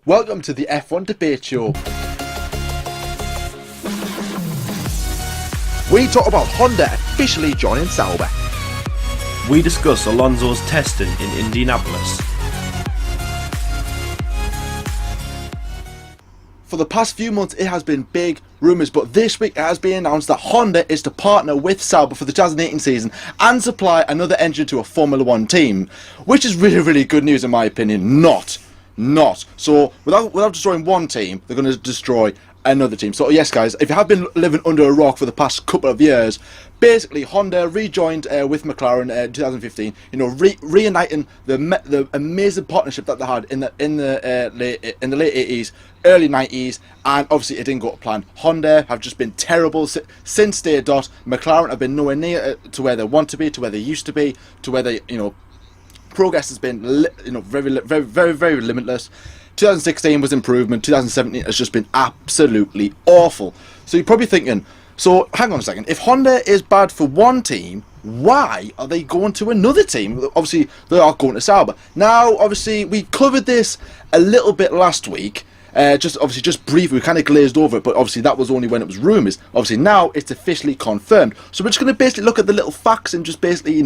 Welcome to the F1 Debate Show. We talk about Honda officially joining Sauber. We discuss Alonso's testing in Indianapolis. For the past few months it has been big rumours, but this week it has been announced that Honda is to partner with Sauber for the 2018 season and supply another engine to a Formula 1 team, which is really good news in my opinion. Not. So without destroying one team, they're going to destroy another team. So yes guys, if you have been living under a rock for the past couple of years, basically Honda rejoined with McLaren in 2015, reuniting the amazing partnership that they had in the late 80s, early 90s, and obviously it didn't go to plan. Honda have just been terrible since day dot. McLaren have been nowhere near to where they want to be, to where they used to be, to where they, progress has been very limitless. 2016 was improvement. 2017 has just been absolutely awful. So you're probably thinking, so hang on a second, if Honda is bad for one team, why are they going to another team? Obviously they are going to Sauber. Now obviously we covered this a little bit last week, just briefly, we kind of glazed over it, but obviously that was only when it was rumours. Obviously now it's officially confirmed. So we're just going to basically look at the little facts and just basically,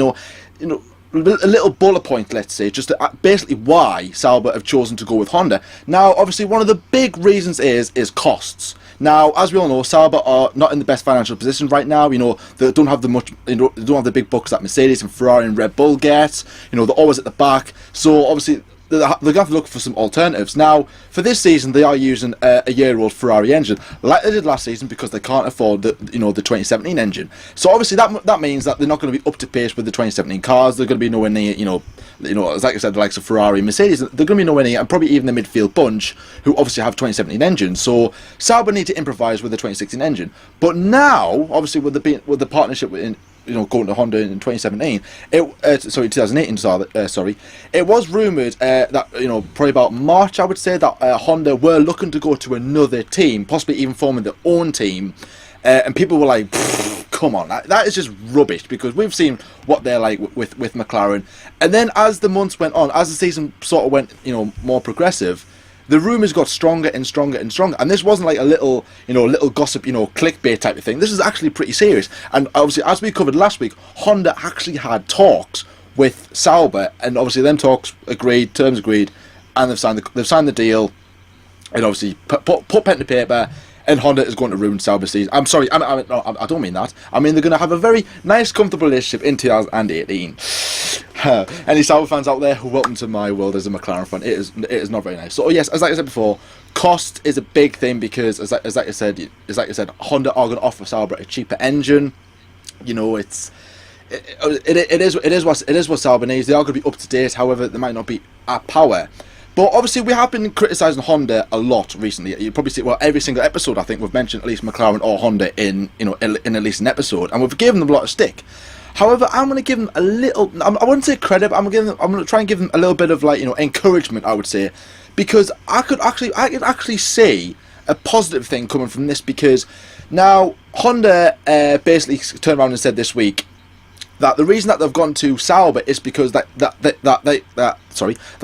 a little bullet point, let's say, just to, basically why Sauber have chosen to go with Honda. Now, obviously, one of the big reasons is costs. Now, as we all know, Sauber are not in the best financial position right now. They don't have they don't have the big bucks that Mercedes and Ferrari and Red Bull get. They're always at the back. So obviously, they're going to have to look for some alternatives. Now, for this season, they are using a year-old Ferrari engine, like they did last season, because they can't afford the 2017 engine. So obviously that means that they're not going to be up to pace with the 2017 cars. They're going to be nowhere near, as like I said, the likes of Ferrari, Mercedes. They're going to be nowhere near, and probably even the midfield bunch who obviously have 2017 engines. So Sauber need to improvise with the 2016 engine. But now, obviously, with the partnership with going to Honda in 2017, 2018, sorry, it was rumoured that, probably about March, I would say, that Honda were looking to go to another team, possibly even forming their own team, and people were like, come on, that is just rubbish, because we've seen what they're like with McLaren. And then as the months went on, as the season sort of went, more progressive, the rumours got stronger and stronger and stronger, and this wasn't like a little gossip, clickbait type of thing. This is actually pretty serious. And obviously, as we covered last week, Honda actually had talks with Sauber, and obviously them talks agreed, terms agreed, and they've signed the deal, and obviously put pen to paper. And Honda is going to ruin Sauber's season. I'm sorry, I don't mean that. I mean they're going to have a very nice, comfortable relationship in 2018. Any Sauber fans out there, welcome to my world as a McLaren fan. It is not very nice. So yes, as I said before, cost is a big thing, because as I said, Honda are going to offer Sauber a cheaper engine. It is what Sauber needs. They are going to be up to date. However, they might not be at power. But obviously we have been criticising Honda a lot recently. You probably see, every single episode I think we've mentioned at least McLaren or Honda in at least an episode, and we've given them a lot of stick. However, I'm going to give them a little, I wouldn't say credit, but I'm going to try and give them a little bit of encouragement, I would say, because I could actually see a positive thing coming from this, because now Honda basically turned around and said this week that the reason that they've gone to Sauber is because that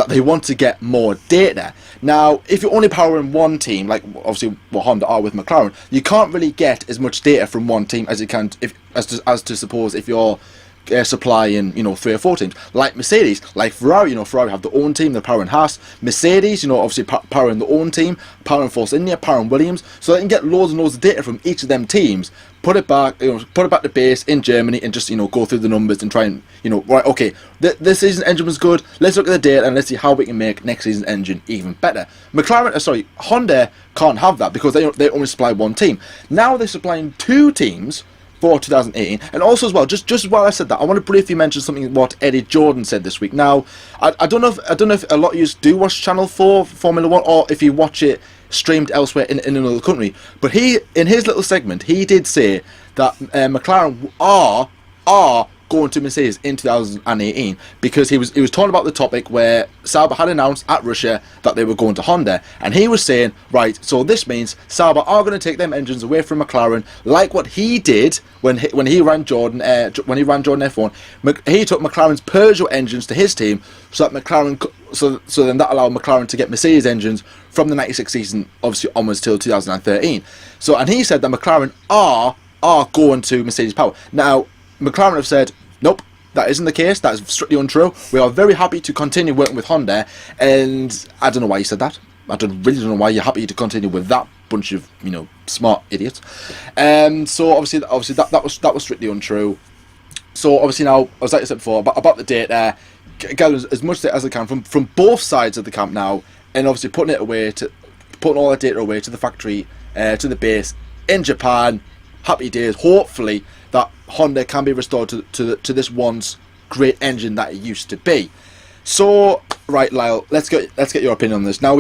they want to get more data. Now, if you're only powering one team, like obviously what Honda are with McLaren, you can't really get as much data from one team as you can as to suppose if you're supplying 3 or 4 teams, like Mercedes, like Ferrari. Ferrari have their own team, they're powering Haas. Mercedes, obviously powering their own team, powering Force India, powering Williams, so they can get loads and loads of data from each of them teams, put it back to base in Germany, and just go through the numbers and try and right, okay, this season's engine was good, let's look at the data and let's see how we can make next season's engine even better. Honda can't have that, because they only supply one team. Now they're supplying 2 teams for 2018, and also as well, just while I said that, I want to briefly mention something what Eddie Jordan said this week. Now, I don't know if a lot of you do watch Channel 4 Formula 1, or if you watch it streamed elsewhere in another country, but he, in his little segment, he did say that McLaren are going to Mercedes in 2018 because he was talking about the topic where Sauber had announced at Russia that they were going to Honda, and he was saying, right, so this means Sauber are going to take them engines away from McLaren, like what he did when he ran Jordan F1. He took McLaren's Peugeot engines to his team, so that so then that allowed McLaren to get Mercedes engines from the 96 season obviously onwards till 2013. So, and he said that McLaren are going to Mercedes power. Now, McLaren have said, nope, that isn't the case. That is strictly untrue. We are very happy to continue working with Honda, and I don't know why you said that. I really don't know why you're happy to continue with that bunch of, smart idiots. So obviously that was strictly untrue. So obviously now, as I said before, about the data, gather as much as I can from both sides of the camp now, and obviously putting all that data away to the factory, to the base in Japan. Happy days. Hopefully that Honda can be restored to this once great engine that it used to be. So, right, Lyle, let's get your opinion on this. Now,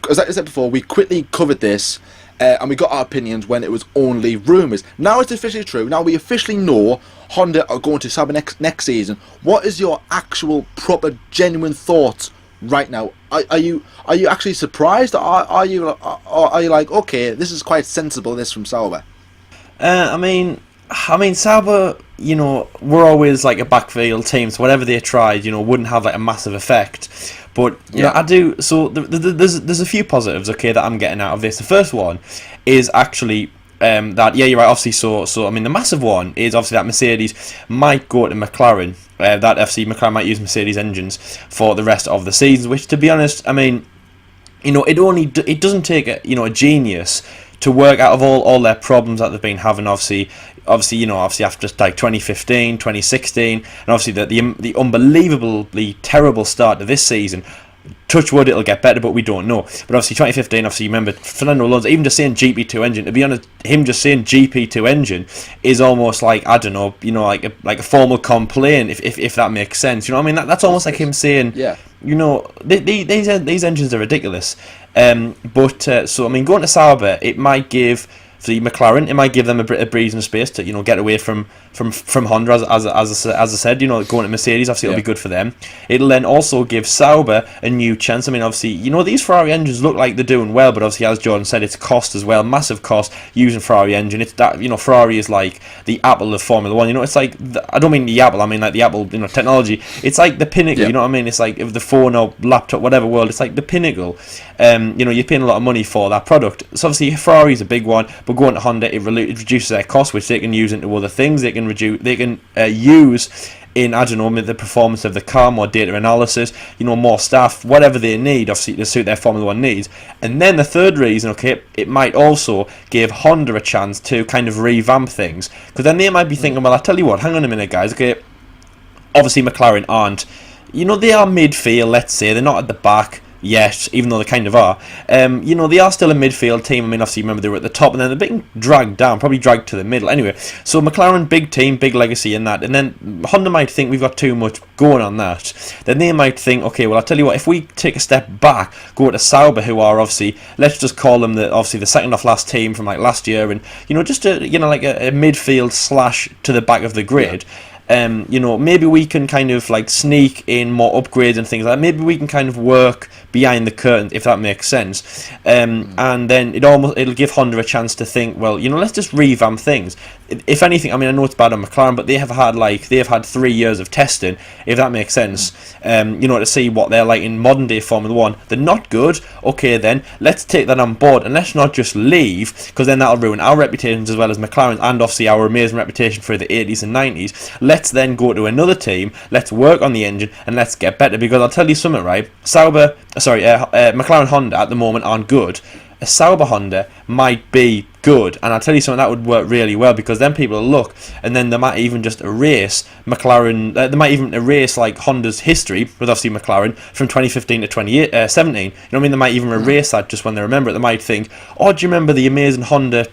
as I said before, we quickly covered this, and we got our opinions when it was only rumours. Now it's officially true. Now we officially know Honda are going to Sauber next season. What is your actual, proper, genuine thoughts right now? Are you actually surprised? Or are you like, okay, this is quite sensible, this from Sauber? I mean, Sauber, we're always like a backfield team, so whatever they tried, wouldn't have like a massive effect. But I do. So there's a few positives, okay, that I'm getting out of this. The first one is actually that you're right. Obviously, so I mean, the massive one is obviously that Mercedes might go to McLaren. That FC McLaren might use Mercedes engines for the rest of the season. Which, to be honest, I mean, it doesn't take a genius to work out of all their problems that they've been having, obviously after like 2015, 2016, and obviously the unbelievably terrible start to this season. Touch wood, it'll get better, but we don't know. But obviously 2015, obviously you remember Fernando Alonso, even just saying GP2 engine, to be honest, him just saying GP2 engine is almost like, I don't know, like a formal complaint, if that makes sense. You know what I mean? That's almost like him saying, these engines are ridiculous. So I mean, going to Sauber, it might give the McLaren, it might give them a breathing space to get away from Honda, as I said, going to Mercedes. Obviously it'll be good for them. It'll then also give Sauber a new chance. I mean, obviously these Ferrari engines look like they're doing well, but obviously, as Jordan said, it's cost as well, massive cost using Ferrari engine. It's that Ferrari is like the Apple of Formula 1. It's like I don't mean the Apple, I mean like the Apple technology. It's like the pinnacle. You know what I mean? It's like if the phone or laptop, whatever world, it's like the pinnacle. You're paying a lot of money for that product. So obviously Ferrari is a big one, but going to Honda, it reduces their cost, which they can use into other things. They can use in, I don't know, the performance of the car, more data analysis, more staff, whatever they need, obviously, to suit their Formula 1 needs. And then the third reason, okay, it might also give Honda a chance to kind of revamp things. Because then they might be thinking, well, I tell you what, hang on a minute, guys, okay, obviously McLaren aren't, they are midfield, let's say, they're not at the back yet, even though they kind of are. They are still a midfield team. I mean, obviously, remember they were at the top, and then they're being dragged down, probably dragged to the middle. Anyway, so McLaren, big team, big legacy in that. And then Honda might think we've got too much going on that. Then they might think, okay, well, I'll tell you what, if we take a step back, go to Sauber, who are obviously, let's just call them the second off last team from like last year, and just like a midfield slash to the back of the grid. Maybe we can kind of like sneak in more upgrades and things like that. Maybe we can kind of work behind the curtain, if that makes sense. And then it'll give Honda a chance to think, well, let's just revamp things. If anything, I mean, I know it's bad on McLaren, but they have had 3 years of testing, if that makes sense. To see what they're like in modern day Formula 1. They're not good. Okay, then let's take that on board and let's not just leave, because then that'll ruin our reputations as well as McLaren's, and obviously our amazing reputation for the 80s and 90s. Let's then go to another team. Let's work on the engine and let's get better. Because I'll tell you something, right? McLaren Honda at the moment aren't good. A Sauber Honda might be good, and I'll tell you something, that would work really well, because then people will look, and then they might even just erase McLaren. They might even erase like Honda's history with obviously McLaren from 2015 to 2017. You know what I mean? They might even erase that just when they remember it. They might think, oh, do you remember the amazing Honda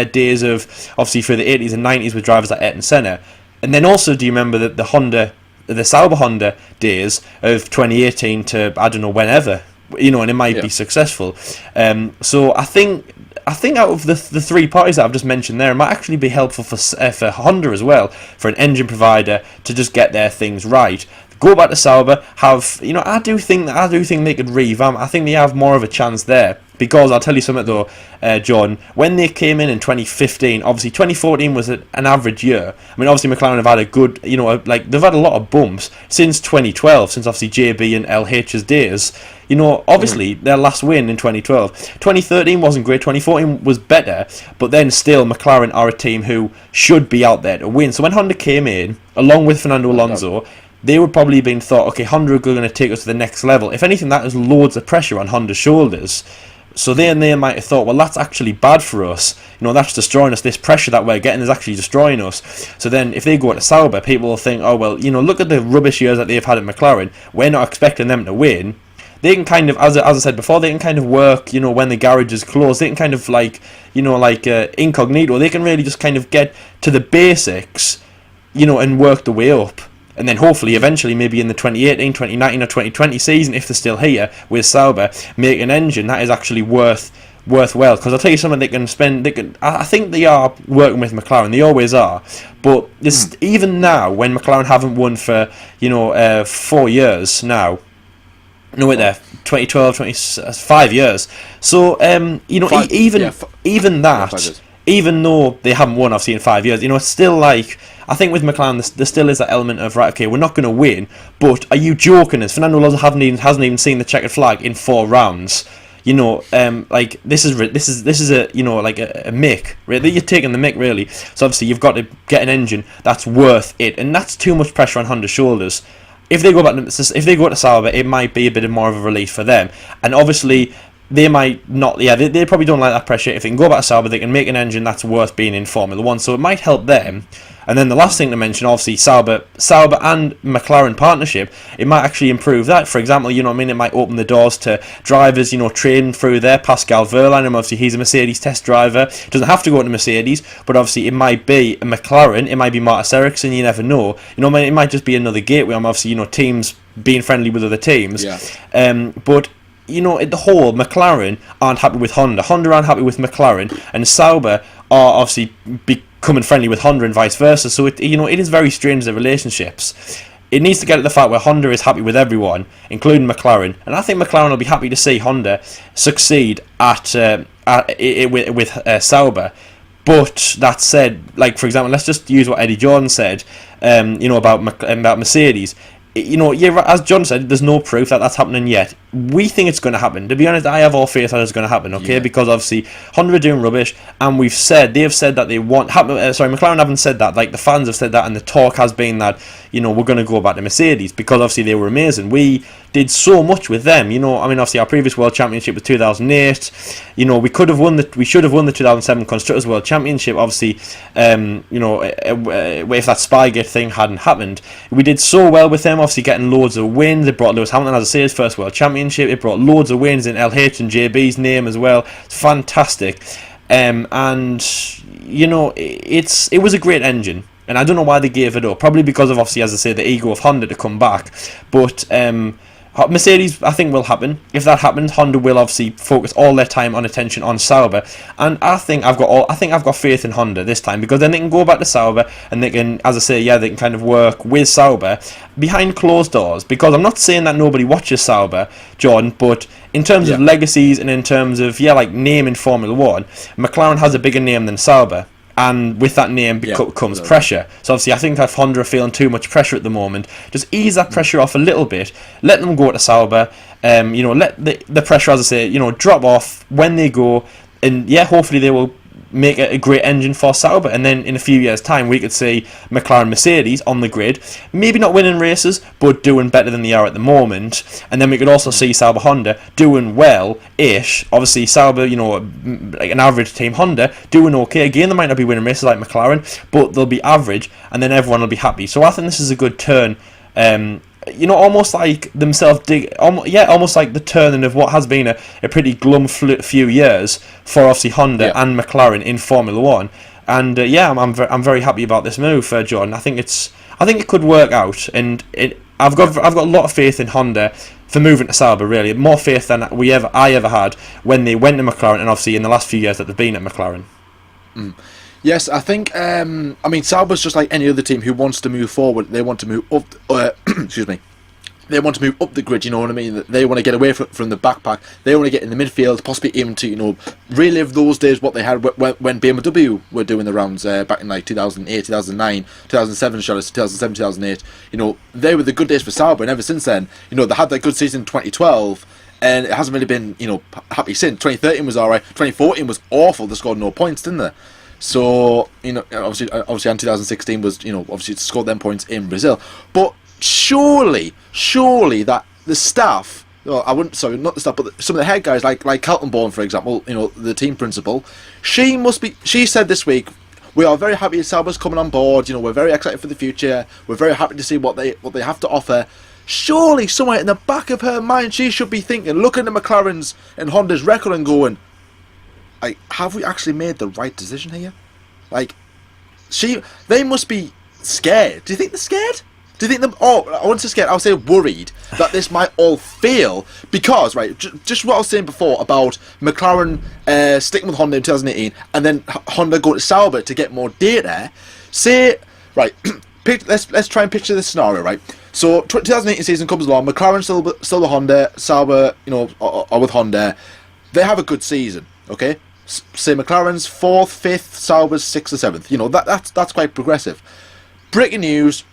days of obviously through the 80s and 90s with drivers like Ayrton Senna? And then also, do you remember the Sauber Honda days of 2018 to I don't know whenever, and it might be successful. So I think I think out of the three parties that I've just mentioned there, it might actually be helpful for Honda as well, for an engine provider to just get their things right. Go back to Sauber. I do think they could revamp. I think they have more of a chance there. Because I'll tell you something though, John, when they came in 2015, obviously 2014 was an average year. I mean, obviously McLaren have had a good, they've had a lot of bumps since 2012, since obviously JB and LH's days. Obviously their last win in 2012. 2013 wasn't great, 2014 was better, but then still McLaren are a team who should be out there to win. So when Honda came in, along with Fernando Alonso, they would probably have been thought, okay, Honda are going to take us to the next level. If anything, that is loads of pressure on Honda's shoulders. So they might have thought, well, that's actually bad for us. That's destroying us. This pressure that we're getting is actually destroying us. So then if they go to Sauber, people will think, oh, well, look at the rubbish years that they've had at McLaren. We're not expecting them to win. They can kind of, as I said before, they can kind of work, when the garage is closed. They can kind of incognito. They can really just kind of get to the basics, and work the way up. And then hopefully, eventually, maybe in the 2018, 2019 or 2020 season, if they're still here with Sauber, make an engine that is actually worthwhile. Because I'll tell you something, I think they are working with McLaren, they always are. But even now, when McLaren haven't won for, 4 years now, no wait there, 2012, 5 years. So, even that, even though they haven't won, obviously, in 5 years, it's still like, I think with McLaren, there still is that element of, right, okay, we're not going to win, but are you joking us? Fernando Alonso hasn't even seen the checkered flag in 4 rounds. This is a a mick. Really, you're taking the mick, really. So obviously you've got to get an engine that's worth it, and that's too much pressure on Honda's shoulders. If they go to Sauber, it might be a bit more of a relief for them, and obviously they might not. Yeah, they probably don't like that pressure. If they can go back to Sauber, they can make an engine that's worth being in Formula One. So it might help them. And then the last thing to mention, obviously, Sauber and McLaren partnership, it might actually improve that. For example, it might open the doors to drivers, training through there. Pascal Wehrlein, obviously, he's a Mercedes test driver. Doesn't have to go into Mercedes, but obviously it might be a McLaren, it might be Marcus Ericsson, you never know. It might just be another gateway. Obviously, teams being friendly with other teams. Yeah. But at the whole, McLaren aren't happy with Honda. Honda aren't happy with McLaren, and Sauber are obviously becoming friendly with Honda and vice versa. So it is very strange, the relationships. It needs to get at the fact where Honda is happy with everyone, including McLaren, and I think McLaren will be happy to see Honda succeed with Sauber. But that said, for example, let's just use what Eddie Jordan said, about Mercedes. As John said, there's no proof that that's happening yet. We think it's going to happen. To be honest, I have all faith that it's going to happen, okay? Yeah. Because obviously, Honda are doing rubbish, and they've said that they want... McLaren haven't said that. The fans have said that, and the talk has been that, we're going to go back to Mercedes, because obviously they were amazing. We did so much with them, obviously our previous World Championship was 2008. We should have won the 2007 Constructors World Championship, obviously, if that Spygate thing hadn't happened. We did so well with them, obviously getting loads of wins. It brought Lewis Hamilton, as I say, his first World Championship. It brought loads of wins in LH and JB's name as well. It's fantastic. It was a great engine, and I don't know why they gave it up. Probably because of, obviously, as I say, the ego of Honda to come back. But Mercedes, I think, will happen. If that happens, Honda will obviously focus all their time and attention on Sauber, and I think I've got faith in Honda this time, because then they can go back to Sauber and they can, as I say, they can kind of work with Sauber behind closed doors. Because I'm not saying that nobody watches Sauber, John, but in terms of legacies and in terms of name in Formula One, McLaren has a bigger name than Sauber. And with that name comes pressure. So obviously I think if Honda are feeling too much pressure at the moment, just ease that pressure off a little bit. Let them go to Sauber. Let the pressure, as I say, drop off when they go. And hopefully they will make a great engine for Sauber, and then in a few years' time we could see McLaren Mercedes on the grid, maybe not winning races, but doing better than they are at the moment. And then we could also see Sauber Honda doing well-ish. Obviously Sauber, an average team, Honda doing okay. Again, they might not be winning races like McLaren, but they'll be average, and then everyone will be happy. So I think this is a good turn. Almost like themselves almost like the turning of what has been a pretty glum few years for obviously Honda and McLaren in Formula One. And I'm very happy about this move, Jordan. I think it could work out, and I've got a lot of faith in Honda for moving to Sauber, really. More faith than I ever had when they went to McLaren, and obviously in the last few years that they've been at McLaren. Yes, I think, Sauber's just like any other team who wants to move forward. They want to move up, excuse me. They want to move up the grid, you know what I mean? They want to get away from the backpack. They want to get in the midfield, possibly even to, relive those days, what they had when BMW were doing the rounds back in like 2008, 2009, 2007, 2007, 2008. They were the good days for Sauber, and ever since then, they had that good season in 2012, and it hasn't really been, happy since. 2013 was alright. 2014 was awful. They scored no points, didn't they? So, obviously, in 2016 was, obviously scored them points in Brazil. But surely that the staff, not the staff, but some of the head guys, like Kaltenborn, for example, the team principal, she said this week, we are very happy Sauber's coming on board, we're very excited for the future, we're very happy to see what they have to offer. Surely, somewhere in the back of her mind, she should be thinking, looking at McLaren's and Honda's record and going, have we actually made the right decision here? They must be scared. Do you think they're scared? Do you think I wouldn't say scared, I would say worried that this might all fail because, right, just what I was saying before about McLaren sticking with Honda in 2018 and then Honda going to Sauber to get more data. Say, right, let's try and picture this scenario, right? So 2018 season comes along, McLaren still the Honda, Sauber, are with Honda. They have a good season, okay? Say McLaren's 4th, 5th, Sauber's 6th or 7th. That's quite progressive. Breaking news,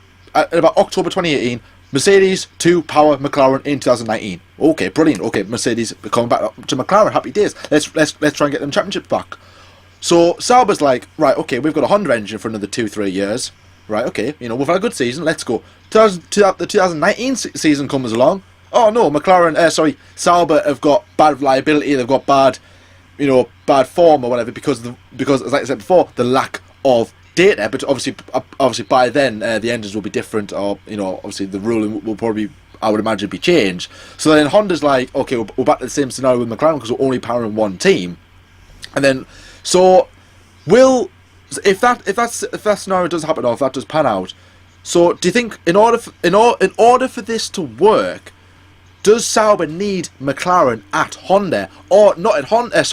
in about October 2018, Mercedes to power McLaren in 2019. Okay, brilliant. Okay, Mercedes coming back to McLaren. Happy days. Let's try and get them championships back. So Sauber's like, right, okay, we've got a Honda engine for another 2-3 years. Right, okay, we've had a good season. Let's go. The 2019 season comes along. Oh no, Sauber have got bad reliability. They've got bad form or whatever because as I said before, the lack of data. But obviously by then the engines will be different, or obviously the ruling will probably, I would imagine, be changed. So then Honda's like, okay, we're back to the same scenario with McLaren because we're only powering one team. And then if that scenario does happen, or if that does pan out, so do you think in order for this to work, does Sauber need McLaren at Honda, or not at Honda?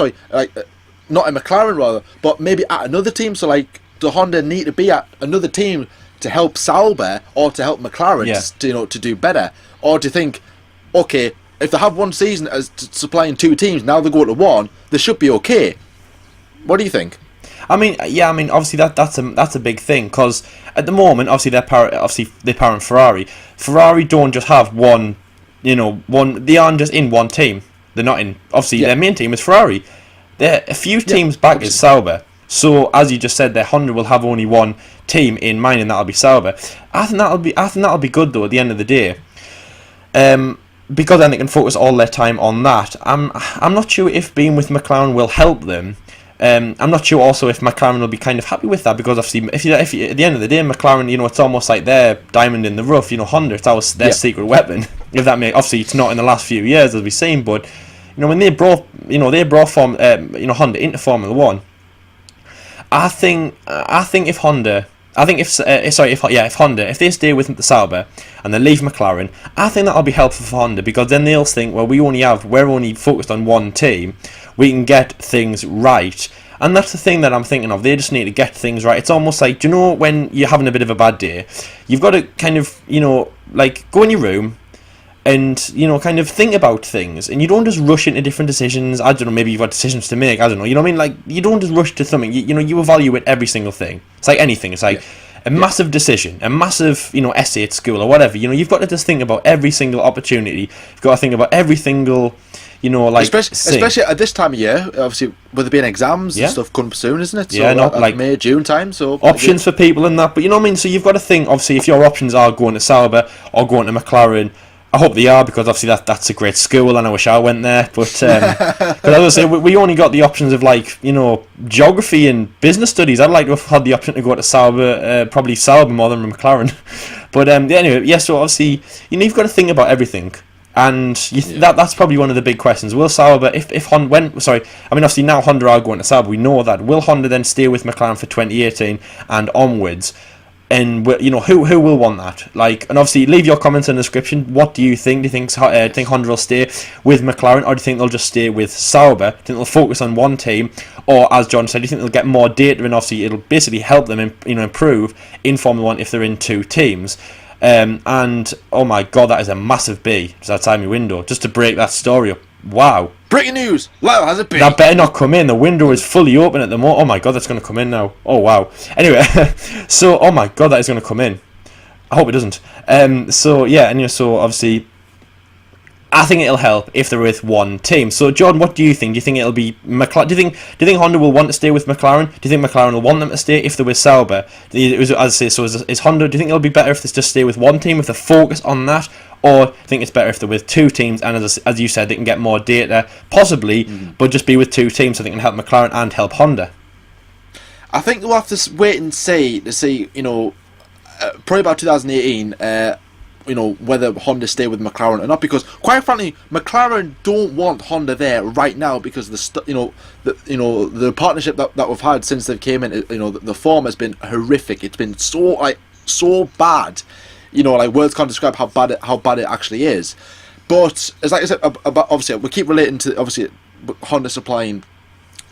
Not at McLaren rather, but maybe at another team. So do Honda need to be at another team to help Sauber or to help McLaren to do better? Or do you think, okay, if they have one season as supplying two teams, now they go to one, they should be okay? What do you think? Obviously that's a big thing because at the moment, obviously they're powering Ferrari. Ferrari don't just have one. They aren't just in one team. They're not in. Obviously, their main team is Ferrari. They're a few teams back is Sauber. So as you just said, their Honda will have only one team in mind, and that'll be Sauber. I think that'll be good though at the end of the day, because then they can focus all their time on that. I'm not sure if being with McLaren will help them. I'm not sure also if McLaren will be kind of happy with that, because obviously if you at the end of the day, McLaren, it's almost like their diamond in the rough. Honda, it's their secret weapon. If that makes, obviously it's not in the last few years as we've seen, but when they brought Honda into Formula One, I think if Honda, if they stay with the Sauber and they leave McLaren, I think that'll be helpful for Honda, because then they'll think, well, we're only focused on one team, we can get things right. And that's the thing that I'm thinking of. They just need to get things right. It's almost like, when you're having a bit of a bad day, you've got to kind of, go in your room and, kind of think about things. And you don't just rush into different decisions. I don't know, maybe you've got decisions to make. I don't know. You know what I mean? You don't just rush to something. You evaluate every single thing. It's like anything. It's like a massive decision, a massive, essay at school or whatever. You've got to just think about every single opportunity. You've got to think about every single... especially at this time of year, obviously, with there being exams and stuff coming soon, isn't it? So not like May, June time. So options for people and that, but you know what I mean. So you've got to think. Obviously, if your options are going to Sauber or going to McLaren, I hope they are, because obviously that's a great school, and I wish I went there. But as I say, we only got the options of geography and business studies. I'd like to have had the option to go to Sauber, probably Sauber more than McLaren. But anyway, so obviously you've got to think about everything. And that's probably one of the big questions. Will Sauber, if Honda obviously now Honda are going to Sauber, we know that. Will Honda then stay with McLaren for 2018 and onwards? And who will want that? Like, and obviously leave your comments in the description. What do you think? Do you think Honda will stay with McLaren, or do you think they'll just stay with Sauber? Do you think they'll focus on one team, or as John said, do you think they'll get more data, and obviously it'll basically help them improve in Formula One if they're in two teams? And oh my god, that is a massive B just outside my window, just to break that story up. Wow. Breaking news! Lyle has a B. That better not come in. The window is fully open at the moment. Oh my god, that's going to come in now. Oh wow. Anyway, so oh my god, that is going to come in. I hope it doesn't. So yeah, and so obviously, I think it'll help if they're with one team. So John, what do you think? Do you think it'll be McLaren? Do you think Honda will want to stay with McLaren? Do you think McLaren will want them to stay if they're with Sauber? As I say, so is Honda? Do you think it'll be better if they just stay with one team, if they focus on that? Or I think it's better if they're with two teams, and as you said, they can get more data, possibly, but just be with two teams so they can help McLaren and help Honda. I think we'll have to wait and see probably about 2018, whether Honda stay with McLaren or not. Because quite frankly, McLaren don't want Honda there right now because the partnership that we've had since they came in, the form has been horrific. It's been so bad. Words can't describe how bad it actually is. But as like I said, obviously we keep relating to Honda supplying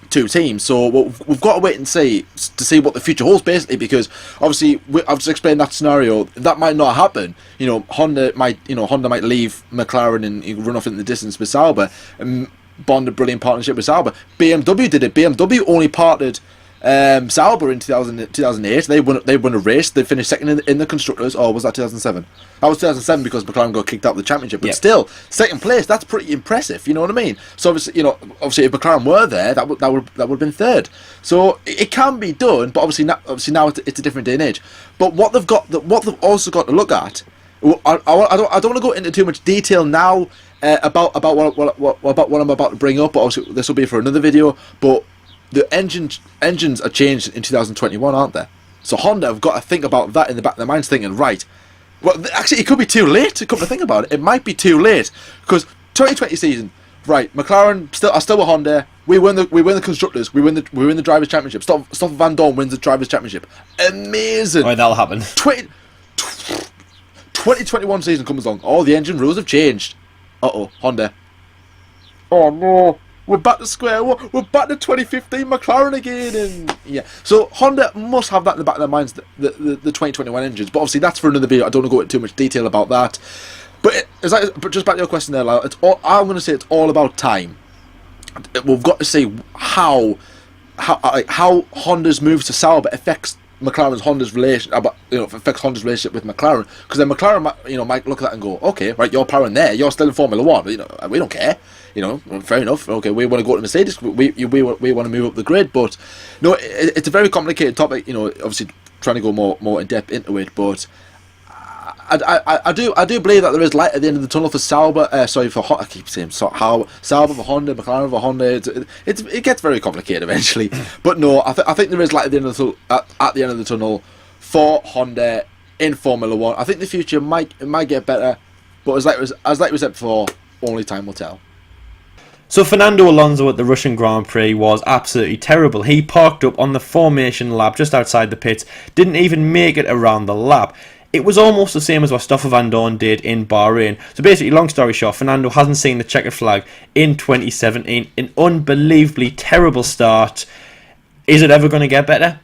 two teams, so we've got to wait and see to see what the future holds, basically, because obviously I've just explained that scenario that might not happen. Honda might leave McLaren and run off in the distance with Sauber and bond a brilliant partnership with Sauber. BMW did it. BMW only partnered Sauber in 2008. They won a race. They finished second in the constructors. Or was that 2007? That was 2007 because McLaren got kicked out of the championship. But still, second place. That's pretty impressive. You know what I mean? So obviously, if McLaren were there, that would have been third. So it can be done. But obviously now it's a different day and age. But what they've also got to look at. I don't want to go into too much detail now about what I'm about to bring up. But obviously this will be for another video. But the engines are changed in 2021, aren't they? So Honda have got to think about that in the back of their minds, thinking, right, well, actually, it could be too late to come to think about it. It might be too late because 2020 season, right? McLaren are still with Honda. We win the constructors. We win the drivers' championship. Stoffel Van Dorn wins the drivers' championship. Amazing. Right, that'll happen. 2021 season comes along. Oh, the engine rules have changed. Honda. Oh no. We're back to square one. We're back to 2015 McLaren again, and yeah. So Honda must have that in the back of their minds, the 2021 engines. But obviously that's for another video. I don't want to go into too much detail about that. But just back to your question there, Lyle. I'm going to say it's all about time. We've got to see how Honda's moves to Sauber affects Honda's relationship with McLaren, because then McLaren might look at that and go, okay, right, you're powering there, you're still in Formula One, we don't care, fair enough, okay, we want to go to Mercedes, we want to move up the grid. But no, it's a very complicated topic, obviously trying to go more in depth into it, but I do believe that there is light at the end of the tunnel for Sauber. I keep saying Sauber for Honda, McLaren for Honda. It gets very complicated eventually. But no, I think there is light at the end of the tunnel for Honda in Formula One. I think the future might get better, but as we said before, only time will tell. So Fernando Alonso at the Russian Grand Prix was absolutely terrible. He parked up on the formation lap just outside the pits, didn't even make it around the lap. It was almost the same as what Stoffel Van Dorn did in Bahrain. So basically, long story short, Fernando hasn't seen the checkered flag in 2017. An unbelievably terrible start. Is it ever going to get better?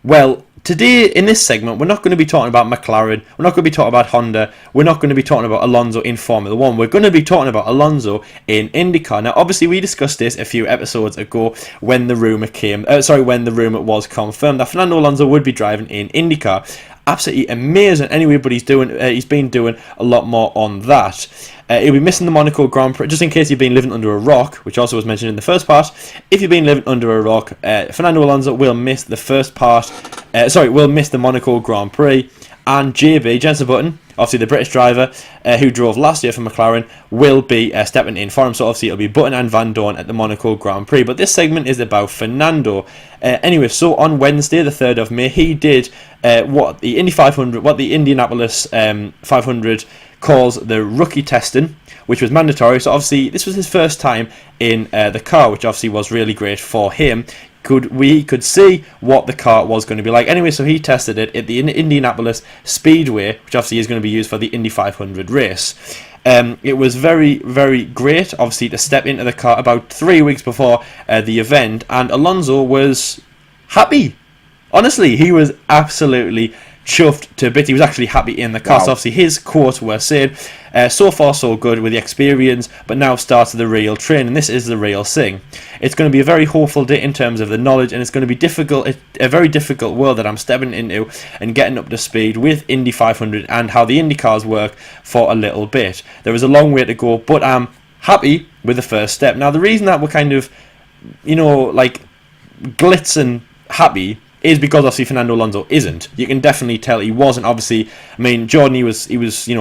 Well, today in this segment, we're not going to be talking about McLaren. We're not going to be talking about Honda. We're not going to be talking about Alonso in Formula 1. We're going to be talking about Alonso in IndyCar. Now, obviously, we discussed this a few episodes ago when the rumour was confirmed that Fernando Alonso would be driving in IndyCar. Absolutely amazing anyway, but he's been doing a lot more on that. He'll be missing the Monaco Grand Prix, just in case you've been living under a rock, which also was mentioned in the first part. If you've been living under a rock, Fernando Alonso will miss the will miss the Monaco Grand Prix, and JB, Jensen Button, obviously the British driver who drove last year for McLaren, will be stepping in for him. So obviously it'll be Button and Van Dorn at the Monaco Grand Prix. But this segment is about Fernando. Anyway, so on Wednesday, the 3rd of May, he did what the Indianapolis 500 calls the rookie testing, which was mandatory. So obviously this was his first time in the car, which obviously was really great for him. could see what the car was going to be like. Anyway, so he tested it at the Indianapolis Speedway, which obviously is going to be used for the Indy 500 race. It was very, very great, obviously, to step into the car about 3 weeks before the event, and Alonso was happy. Honestly, he was absolutely chuffed to bits. He was actually happy in the car. Wow. So obviously his quotes were saying, so far so good with the experience, but now starts the real training. This is the real thing. It's going to be a very hopeful day in terms of the knowledge, and it's going to be difficult, a very difficult world that I'm stepping into and getting up to speed with Indy 500 and how the Indy cars work for a little bit. There is a long way to go, but I'm happy with the first step. Now, the reason that we're kind of, like glitz and happy is because obviously Fernando Alonso isn't. You can definitely tell he wasn't. Obviously, I mean, Jordan, he was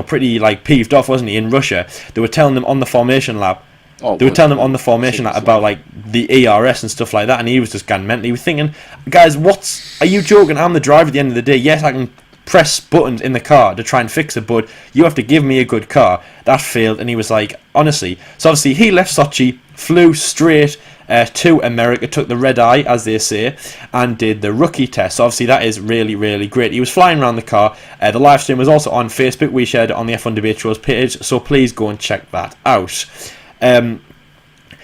pretty like peeved off, wasn't he, in Russia? They were telling him on the formation lap. They were telling him on the formation lap about like the ERS and stuff like that, and he was just going mental. He was thinking, guys, are you joking? I'm the driver at the end of the day. Yes, I can press buttons in the car to try and fix it, but you have to give me a good car. That failed, and he was like, honestly. So obviously he left Sochi, flew straight to America, took the red eye, as they say, and did the rookie test. So obviously that is really, really great. He was flying around the car. The live stream was also on Facebook. We shared it on the F1 Debate Show's page, so please go and check that out.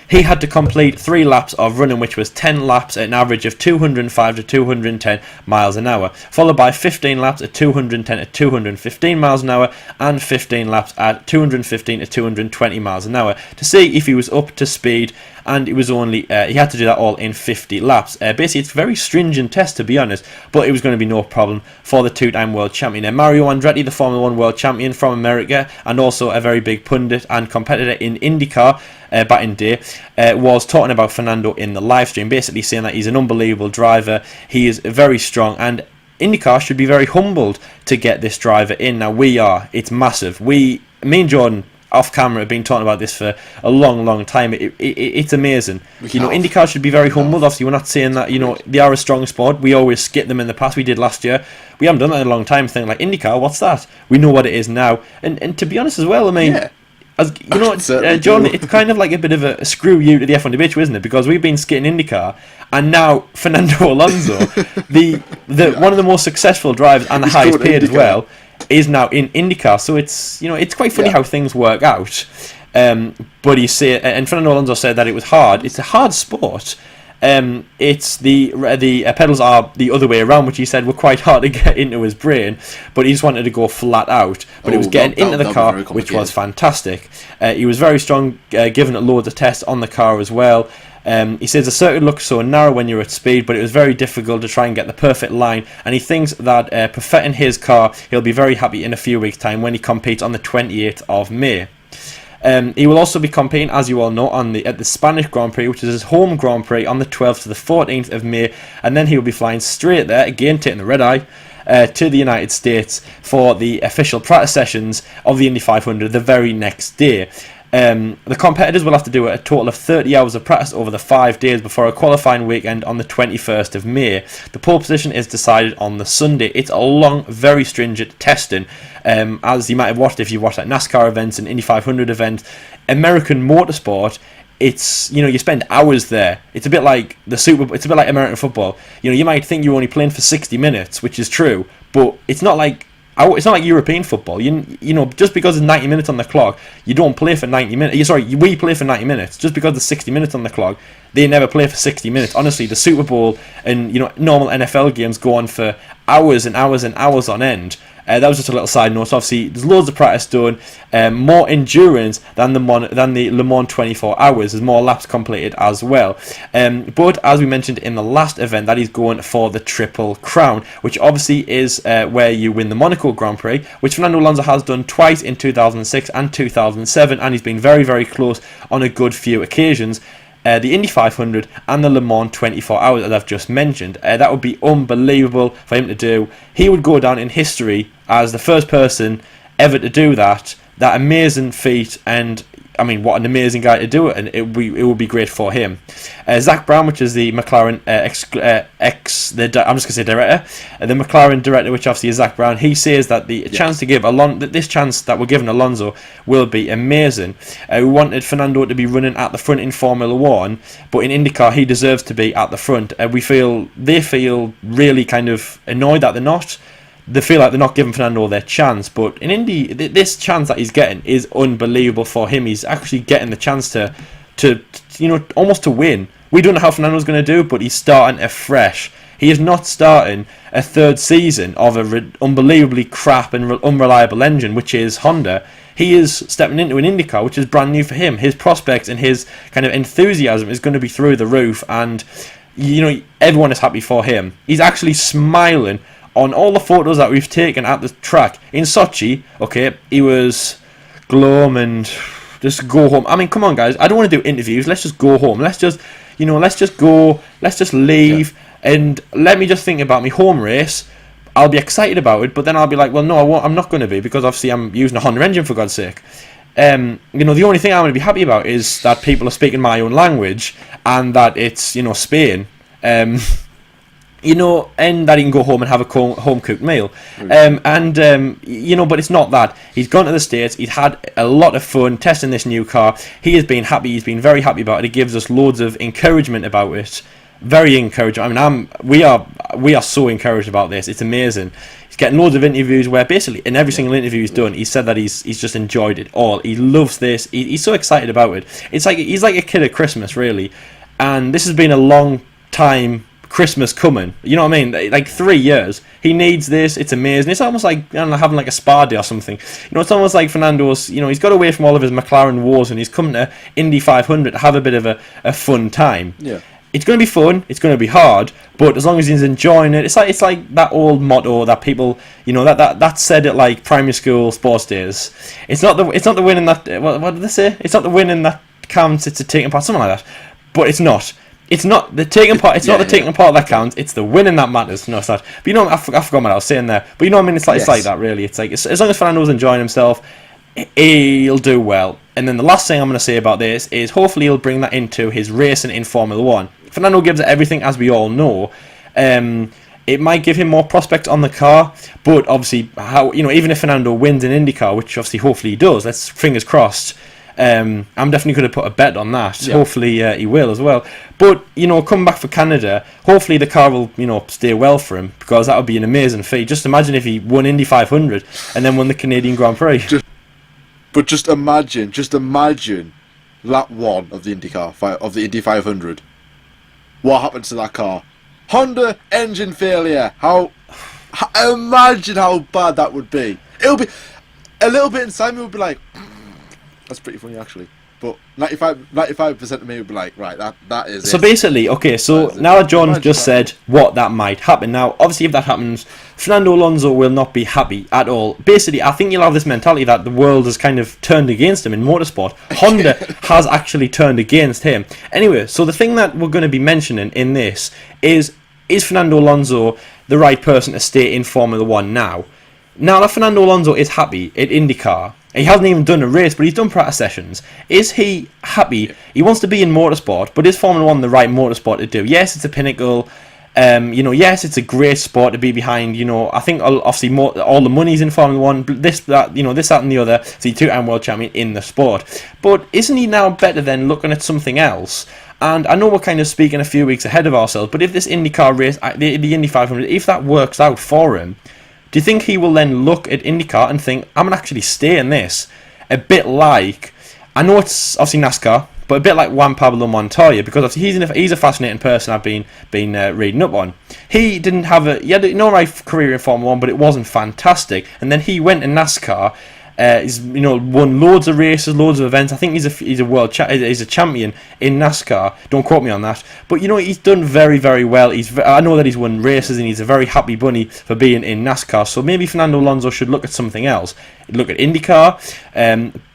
He had to complete 3 laps of running, which was 10 laps at an average of 205 to 210 miles an hour, followed by 15 laps at 210 to 215 miles an hour, and 15 laps at 215 to 220 miles an hour to see if he was up to speed. And it was only he had to do that all in 50 laps. Basically, it's a very stringent test, to be honest, but it was going to be no problem for the 2-time world champion. Mario Andretti, the Formula 1 world champion from America, and also a very big pundit and competitor in IndyCar back in day, was talking about Fernando in the live stream, basically saying that he's an unbelievable driver, he is very strong, and IndyCar should be very humbled to get this driver in. Now, it's massive. Me and Jordan, off camera, have been talking about this for a long time. It's amazing. IndyCar should be very humbled. Obviously, we're not saying that they are a strong sport. We always skip them in the past. We did last year. We haven't done that in a long time. Thinking like, IndyCar, what's that? We know what it is now. And to be honest as well, I mean, John, it's kind of like a bit of a screw you to the F1 debate, isn't it? Because we've been skitting IndyCar, and now Fernando Alonso, the one of the most successful drivers and the highest paid as well, is now in IndyCar. So it's quite funny how things work out. But and Fernando Alonso said that it was hard. It's a hard sport. It's the pedals are the other way around, which he said were quite hard to get into his brain, but he just wanted to go flat out. But it was getting into the car, which was fantastic. He was very strong, giving it loads of tests on the car as well. He says the circuit looks so narrow when you're at speed, but it was very difficult to try and get the perfect line, and he thinks that perfecting his car, he'll be very happy in a few weeks' time when he competes on the 28th of May. He will also be competing, as you all know, at the Spanish Grand Prix, which is his home Grand Prix, on the 12th to the 14th of May, and then he will be flying straight there, again taking the red eye, to the United States for the official practice sessions of the Indy 500 the very next day. The competitors will have to do a total of 30 hours of practice over the 5 days before a qualifying weekend on the 21st of May. The pole position is decided on the Sunday. It's a long, very stringent testing. As you might have watched if you watched like NASCAR events and Indy 500 events, American motorsport, it's you spend hours there. It's a bit like it's a bit like American football. You might think you're only playing for 60 minutes, which is true, but it's not like European football. Just because there's 90 minutes on the clock, you don't play for 90 minutes. We play for 90 minutes. Just because there's 60 minutes on the clock, they never play for 60 minutes. Honestly, the Super Bowl and normal NFL games go on for hours and hours and hours on end. That was just a little side note. Obviously, there's loads of practice done, more endurance than the Le Mans 24 hours. There's more laps completed as well. But as we mentioned in the last event, that he's going for the Triple Crown, which obviously is where you win the Monaco Grand Prix, which Fernando Alonso has done twice in 2006 and 2007, and he's been very, very close on a good few occasions. The Indy 500 and the Le Mans 24 hours, as I've just mentioned. That would be unbelievable for him to do. He would go down in history as the first person ever to do that amazing feat, and I mean, what an amazing guy to do it, and it would be great for him. Zach Brown, which is the McLaren I'm just going to say director, the McLaren director, which obviously is Zach Brown, he says that the chance to give this chance that we're giving Alonso will be amazing. We wanted Fernando to be running at the front in Formula 1, but in IndyCar he deserves to be at the front. They feel really kind of annoyed that they're not. They feel like they're not giving Fernando their chance, but in Indy, this chance that he's getting is unbelievable for him. He's actually getting the chance to almost to win. We don't know how Fernando's going to do, but he's starting afresh. He is not starting a third season of an unbelievably crap and unreliable engine, which is Honda. He is stepping into an IndyCar, which is brand new for him. His prospects and his kind of enthusiasm is going to be through the roof, and everyone is happy for him. He's actually smiling on all the photos that we've taken at the track. In Sochi, okay, he was glum and just go home. I mean, come on, guys. I don't want to do interviews. Let's just go home. Let's just go. Let's just leave. Yeah. And let me just think about my home race. I'll be excited about it, but then I'll be like, well, no, I'm not going to be, because obviously I'm using a Honda engine, for God's sake. The only thing I'm going to be happy about is that people are speaking my own language, and that it's, Spain. And that he can go home and have a home-cooked meal. But it's not that. He's gone to the States, he's had a lot of fun testing this new car, he has been happy, he's been very happy about it, he gives us loads of encouragement about it, very encouraging. I mean, we are so encouraged about this, it's amazing. He's getting loads of interviews where basically in every single interview he's done, he said that he's just enjoyed it all, he loves this, he's so excited about it. It's like he's like a kid at Christmas, really, and this has been a long time Christmas coming, you know what I mean? Like 3 years. He needs this. It's amazing. It's almost like, I don't know, having like a spa day or something. It's almost like Fernando's. He's got away from all of his McLaren wars and he's come to Indy 500 to have a bit of a fun time. Yeah. It's going to be fun. It's going to be hard, but as long as he's enjoying it, it's like that old motto that people, that said at like primary school sports days. It's not the winning that. What did they say? It's not the winning that counts. It's the taking part, something like that. But it's not. It's not the taking part. It's not the taking part that counts. It's the winning that matters. No, it's not. But I forgot what I was saying there. But what I mean? It's like that, really. It's like as long as Fernando's enjoying himself, he'll do well. And then the last thing I'm going to say about this is hopefully he'll bring that into his racing in Formula 1. Fernando gives it everything, as we all know. It might give him more prospects on the car, but obviously, even if Fernando wins in IndyCar, which obviously hopefully he does, let's fingers crossed. I'm definitely going to put a bet on that. Yeah. Hopefully he will as well. But coming back for Canada, hopefully the car will stay well for him, because that would be an amazing feat. Just imagine if he won Indy 500 and then won the Canadian Grand Prix. Just imagine lap one of the IndyCar of the Indy 500. What happens to that car? Honda engine failure. Imagine how bad that would be. It'll be a little bit inside me would be like, that's pretty funny actually. But 95% of me would be like, right, that is so it. Basically, okay, so now that John just said what that might happen. Now, obviously, if that happens, Fernando Alonso will not be happy at all. Basically, I think you'll have this mentality that the world has kind of turned against him in motorsport. Honda has actually turned against him. Anyway, so the thing that we're going to be mentioning in this is Fernando Alonso the right person to stay in Formula 1 now? Now that Fernando Alonso is happy at IndyCar, he hasn't even done a race, but he's done practice sessions. Is he happy? He wants to be in motorsport, but is Formula 1 the right motorsport to do? Yes, it's a pinnacle. Yes, it's a great sport to be behind. I think obviously all the money's in Formula 1. This, that, and the other. So he's 2-time world champion in the sport. But isn't he now better than looking at something else? And I know we're kind of speaking a few weeks ahead of ourselves, but if this IndyCar race, the Indy 500, if that works out for him, do you think he will then look at IndyCar and think, I'm going to actually stay in this? A bit like, I know it's obviously NASCAR, but a bit like Juan Pablo Montoya, because obviously he's a fascinating person I've been reading up on. He had an alright career in Formula 1, but it wasn't fantastic. And then he went to NASCAR. He's won loads of races, loads of events. I think he's a champion in NASCAR. Don't quote me on that, but he's done very, very well. I know that he's won races and he's a very happy bunny for being in NASCAR. So maybe Fernando Alonso should look at something else. Look at IndyCar,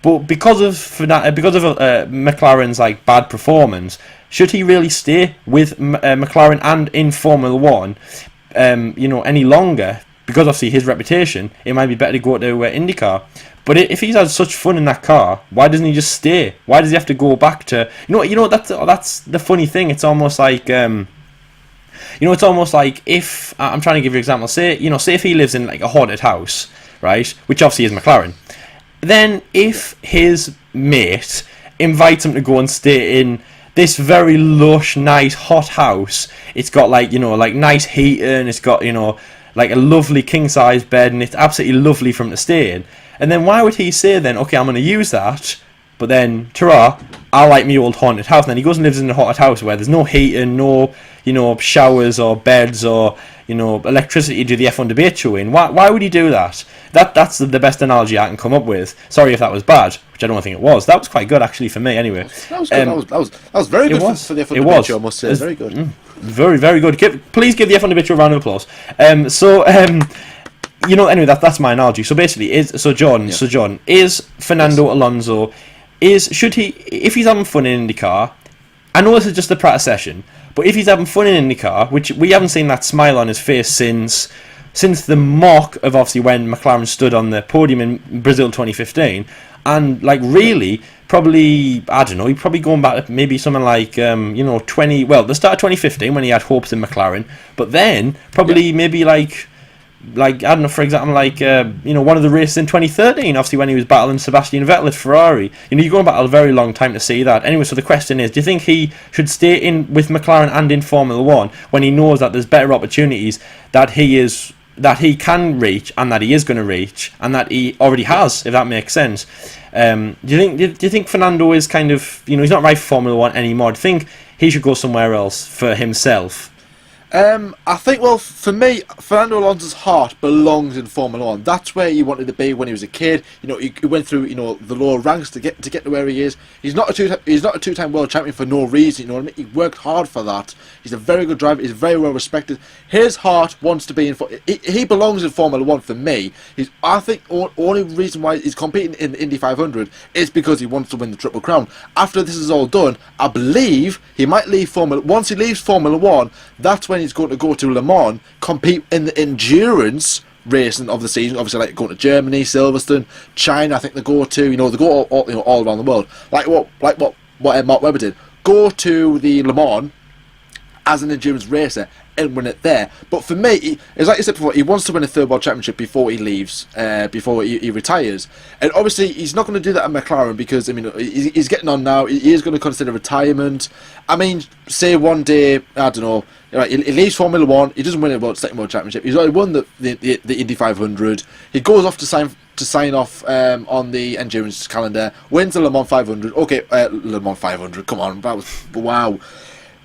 but because of McLaren's like bad performance, should he really stay with McLaren and in Formula 1? Any longer? because obviously his reputation, it might be better to go to IndyCar. But if he's had such fun in that car, why doesn't he just stay? Why does he have to go back to... That's the funny thing. It's almost like... it's almost like if... I'm trying to give you an example. Say if he lives in like a haunted house, right? Which obviously is McLaren. Then if his mate invites him to go and stay in this very lush, nice, hot house, it's got like nice heating, it's got like a lovely king size bed, and it's absolutely lovely for him to stay in. And then why would he say then, okay, I'm going to use that, but then I like me old haunted house. And then he goes and lives in a haunted house where there's no heating, no showers or beds or electricity to do the F1 debate show in. Why would he do that? That's the best analogy I can come up with. Sorry if that was bad, which I don't think it was. That was quite good actually for me anyway. That was good. That was very good for the F1 debate show, I must say. Very good. Very, very good. Please give the F1 debate show a round of applause. Anyway, that's my analogy. So basically, John, is Fernando Alonso, should he, if he's having fun in IndyCar, I know this is just a practice session, but if he's having fun in IndyCar, which we haven't seen that smile on his face since the mock of obviously when McLaren stood on the podium in Brazil 2015, and like really, probably, I don't know, he's probably going back to maybe something like, the start of 2015 when he had hopes in McLaren, but then probably maybe like I don't know, for example, one of the races in 2013, obviously when he was battling Sebastian Vettel at Ferrari. You're going back a very long time to see that. Anyway, so the question is, do you think he should stay in with McLaren and in Formula 1 when he knows that there's better opportunities that he can reach and that he is going to reach and that he already has, if that makes sense? Do you think Fernando is kind of, he's not right for Formula 1 anymore? Do you think he should go somewhere else for himself? I think, well, for me, Fernando Alonso's heart belongs in Formula 1. That's where he wanted to be when he was a kid. He went through, the lower ranks to get to where he is. He's not a two-time world champion for no reason. You know what I mean? He worked hard for that. He's a very good driver. He's very well respected. His heart wants to be in. He belongs in Formula 1 for me. I think only reason why he's competing in the Indy 500 is because he wants to win the Triple Crown. After this is all done, I believe he might leave Formula. Once he leaves Formula 1, that's when he's going to go to Le Mans, compete in the endurance racing of the season. Obviously, like going to Germany, Silverstone, China. I think they go to they go all around the world. Like what Mark Webber did. Go to the Le Mans as an endurance racer and win it there. But for me, it's like you said before, he wants to win a third world championship before he leaves, before he retires. And obviously, he's not going to do that at McLaren because, he's getting on now. He is going to consider retirement. Say one day, I don't know, he leaves Formula 1, he doesn't win a second world championship. He's already won the Indy 500. He goes off to sign off on the endurance calendar, wins the Le Mans 500. Okay, Le Mans 500, come on, that was, wow.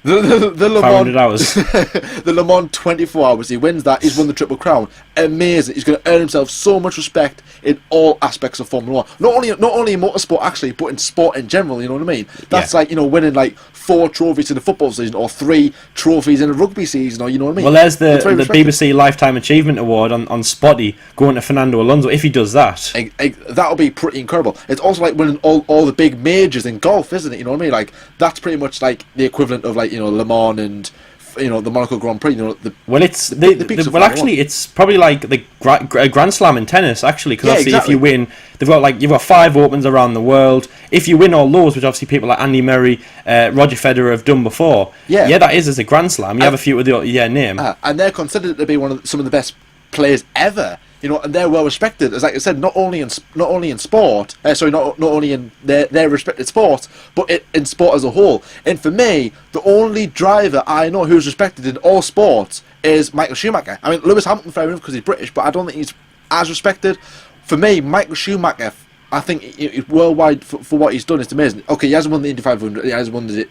The Le Mans hours. The Le Mans 24 hours, he wins that, he's won the Triple Crown. Amazing. He's going to earn himself so much respect in all aspects of Formula 1. Not only in motorsport actually, but in sport in general, you know what I mean? That's like, winning like 4 trophies in a football season or 3 trophies in a rugby season, or you know what I mean? Well, there's the BBC Lifetime Achievement Award on Spotty going to Fernando Alonso if he does that. That'll be pretty incredible. It's also like winning all the big majors in golf, isn't it? You know what I mean? Like, that's pretty much like the equivalent of like, Le Mans and the Monaco Grand Prix. It's probably like the Grand Slam in tennis actually, because obviously exactly. If you win, you've got 5 Opens around the world. If you win all those, which obviously people like Andy Murray, Roger Federer have done before, that is as a Grand Slam. You have a few with your name, and they're considered to be some of the best players ever. And they're well respected, as like I said, not only in sport, not only in their respected sports, but in sport as a whole. And for me, the only driver I know who's respected in all sports is Michael Schumacher. Lewis Hamilton, fair enough, because he's British, but I don't think he's as respected. For me, Michael Schumacher, I think worldwide for what he's done, it's amazing. Okay, he hasn't won the Indy 500, he hasn't won the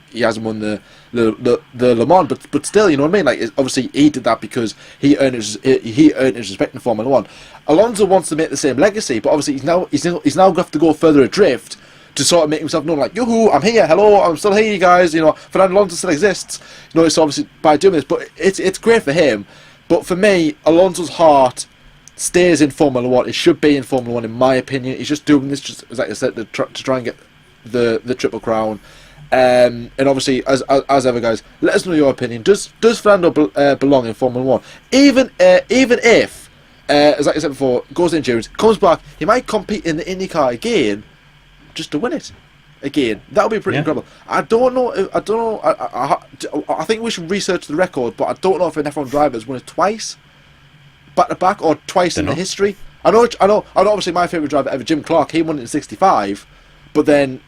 Le Mans, but still, you know what I mean? Like, obviously he did that because he earned his respect in Formula 1. Alonso wants to make the same legacy, but obviously he's now going to have to go further adrift to sort of make himself known, like, yoo-hoo, I'm here, hello, I'm still here, you guys, Fernando Alonso still exists. It's obviously by doing this, but it's great for him. But for me, Alonso's heart stays in Formula 1. It should be in Formula 1, in my opinion. He's just doing this, just like I said, to try and get the Triple Crown. And obviously, as ever, guys, let us know your opinion. Does Fernando belong in Formula 1? Even if as I said before, goes to endurance, comes back, he might compete in the IndyCar again, just to win it. Again, that would be pretty incredible. I don't know. I think we should research the record, but I don't know if an F1 driver has won it twice, back to back, or twice in the history. I know. Obviously, my favourite driver ever, Jim Clark, he won it in '65, but then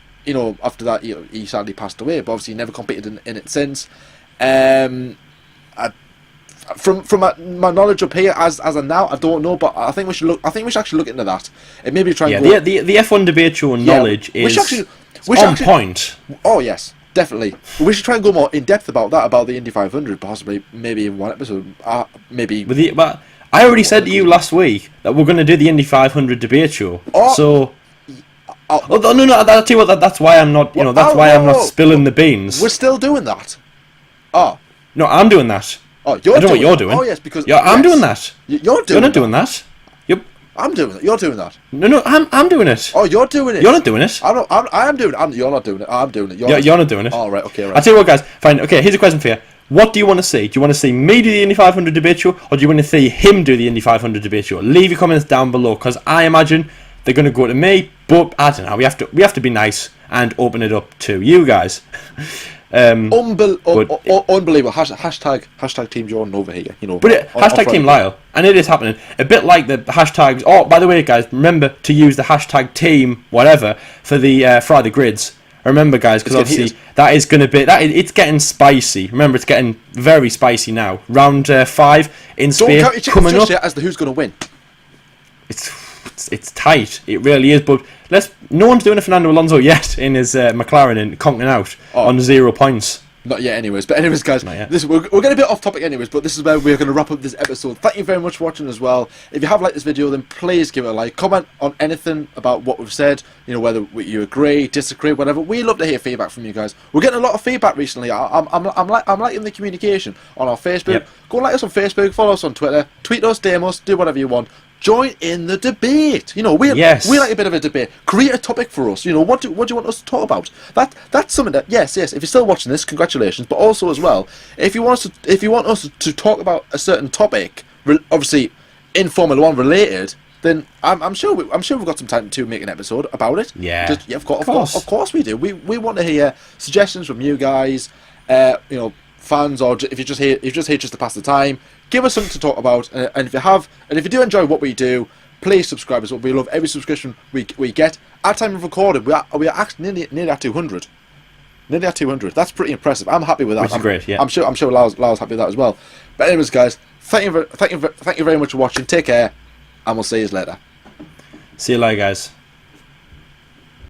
after that, he sadly passed away. But obviously, he never competed in it since. From my knowledge up here as of now, I don't know, but I think we should look. I think we should actually look into that and maybe try and go. The F1 debate show knowledge is on point. Oh yes, definitely. We should try and go more in depth about that, about the Indy 500, possibly maybe in one episode. But I already said to you last week that we're going to do the Indy 500 debate show. No. I'll tell you what. That's why I'm not. That's why I'm not spilling the beans. We're still doing that. Oh. No, I'm doing that. Oh, I don't know what you're doing. Oh yes, because I'm doing that. You're not doing that. Yep. I'm doing it. You're doing that. No, I'm doing it. Oh, you're doing it. You're not doing it. I am doing it. You're not doing it. I'm doing it. You're not doing it. Oh, right. Okay. Right. I'll tell you what, guys. Fine. Okay. Here's a question for you. What do you want to see? Do you want to see me do the Indy 500 debate show, or do you want to see him do the Indy 500 debate show? Leave your comments down below, because I imagine they're going to go to me. But I don't know. We have to be nice and open it up to you guys. Unbelievable. Hashtag Team Jordan over here. But hashtag Team Lyle, and it is happening. A bit like the hashtags. Oh, by the way, guys, remember to use the hashtag Team whatever for the Friday grids. Remember, guys, because obviously that is going to be it's getting spicy. Remember, it's getting very spicy now. Round 5 in Spain coming up. As to who's going to win. It's tight. It really is. But no one's doing a Fernando Alonso yet in his McLaren and conking out on 0 points. Not yet, anyways. But anyways, guys, we're getting a bit off topic, anyways. But this is where we're going to wrap up this episode. Thank you very much for watching as well. If you have liked this video, then please give it a like. Comment on anything about what we've said. Whether you agree, disagree, whatever. We love to hear feedback from you guys. We're getting a lot of feedback recently. I'm liking the communication on our Facebook. Yep. Go like us on Facebook. Follow us on Twitter. Tweet us, DM us, do whatever you want. Join in the debate. We like a bit of a debate. Create a topic for us. What do you want us to talk about? That's something that yes. If you're still watching this, congratulations. But also as well, if you want us to talk about a certain topic, obviously in Formula One related, then I'm sure we've got some time to make an episode about it. Yeah. Of course we do. We want to hear suggestions from you guys. Fans, or if you're just here just to pass the time, give us something to talk about. And if you do enjoy what we do, please subscribe as well. We love every subscription we get. At time of recording, we are actually nearly at 200. Nearly at 200. That's pretty impressive. I'm happy with that. Which is great. Yeah. I'm sure Lyle's happy with that as well. But anyways, guys, thank you very much for watching. Take care, and we'll see you later. See you later, guys.